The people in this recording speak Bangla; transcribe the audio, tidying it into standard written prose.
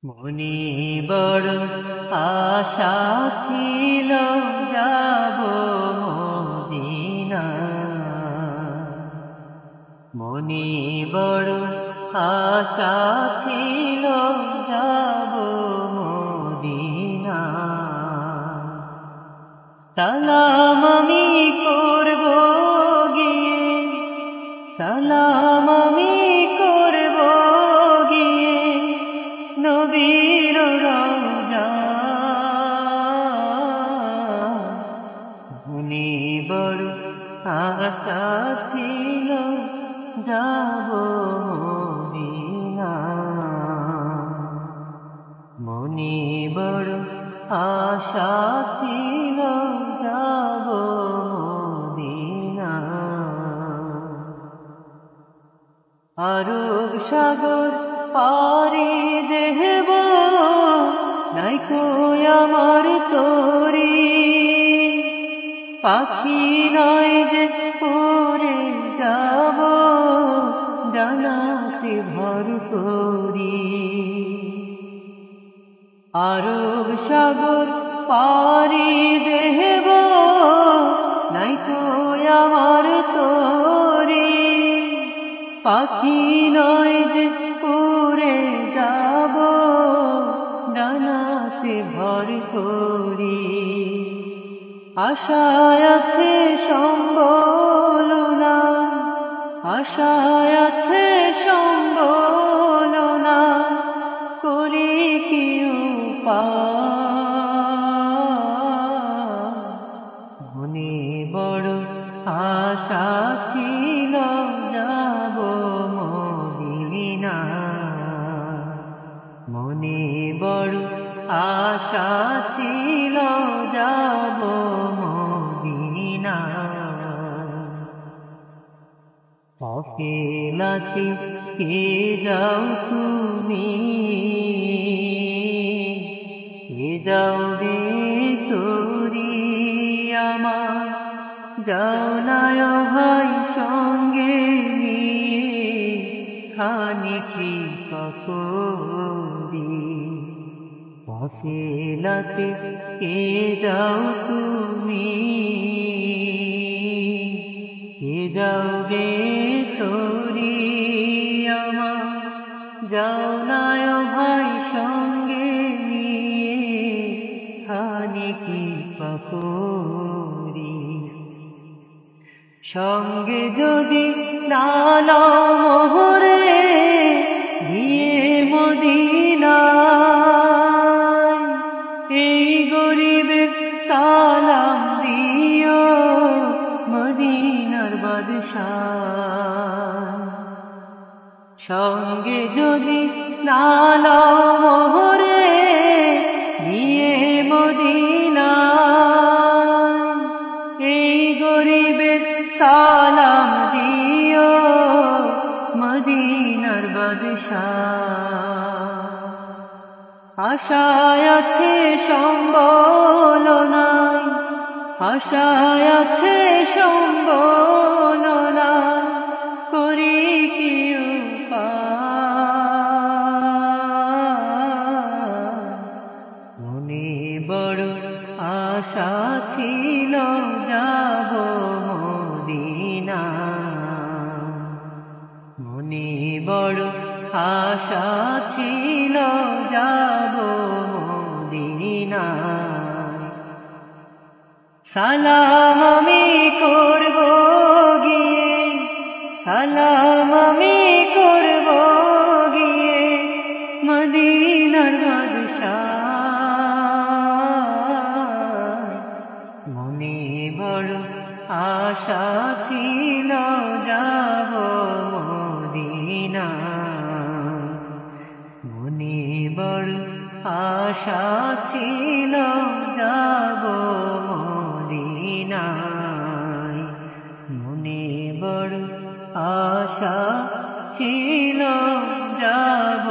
মনে বড় আশা ছিল যাব মদিনা। মনে বড় আশা ছিল যাব মদিনা। সালাম আমি করব গিয়ে, সালাম আমি করব গিয়ে নবীর রওজা। মনে বড় আশা ছিল যাব মদিনা। মনে বড় আশা ছিল যাব মদিনা। আরব সাগর পারি দেব নাইকো আমার তরি, পাখি নয় যে উড়ে যাব জানাতে ভর করি। আরব সাগর পারি দেব নাইকো আমার তরি, পাখি নয় যে উড়ে যাব ডানাতে ভর করি। আশায় আছে সম্বল না, আশায় আছে সম্বল না, করি কি উপায়। মনে বড় আশা ছিল যাব মদিনা। মনে বড় আশা ছিল যাব মদিনা। কাফেলাতে কে যাও তুমি, কে যাও রে তোরি আমার, যাও না ভাই সঙ্গে নিয়ে খানিকি করি। কাফেলাতে কে যাও তুমি, কে যাও রে তোরি আমার, যাও না ভাই সঙ্গে নিয়ে খানিকি করি। সঙ্গে যদি নালা মোহরে দিয়ে মদিনা, এই গরিবের সালাম দিও মদিনার বাদশাহ। সঙ্গে যদি নালা মোহরে দিয়ে মদিনা, এই গরিবের সালাম দিও মদিনার বাদশাহ। আশায় আছে সম্বল নাই, আশায় আছে সম্বল নাই, করি কি উপায়। মনে বড় আশা ছিল যাব মদিনা। মনে বড় আশা ছিল যাব মদিনা। সালাম আমি করব গিয়ে, সালাম আমি করব গিয়ে মদিনার বাদশাহ। মনে বড় আশা ছিল যাব মদিনা। মনে বড় আশা ছিল যাব মদিনা। মনে বড় আশা ছিল যাব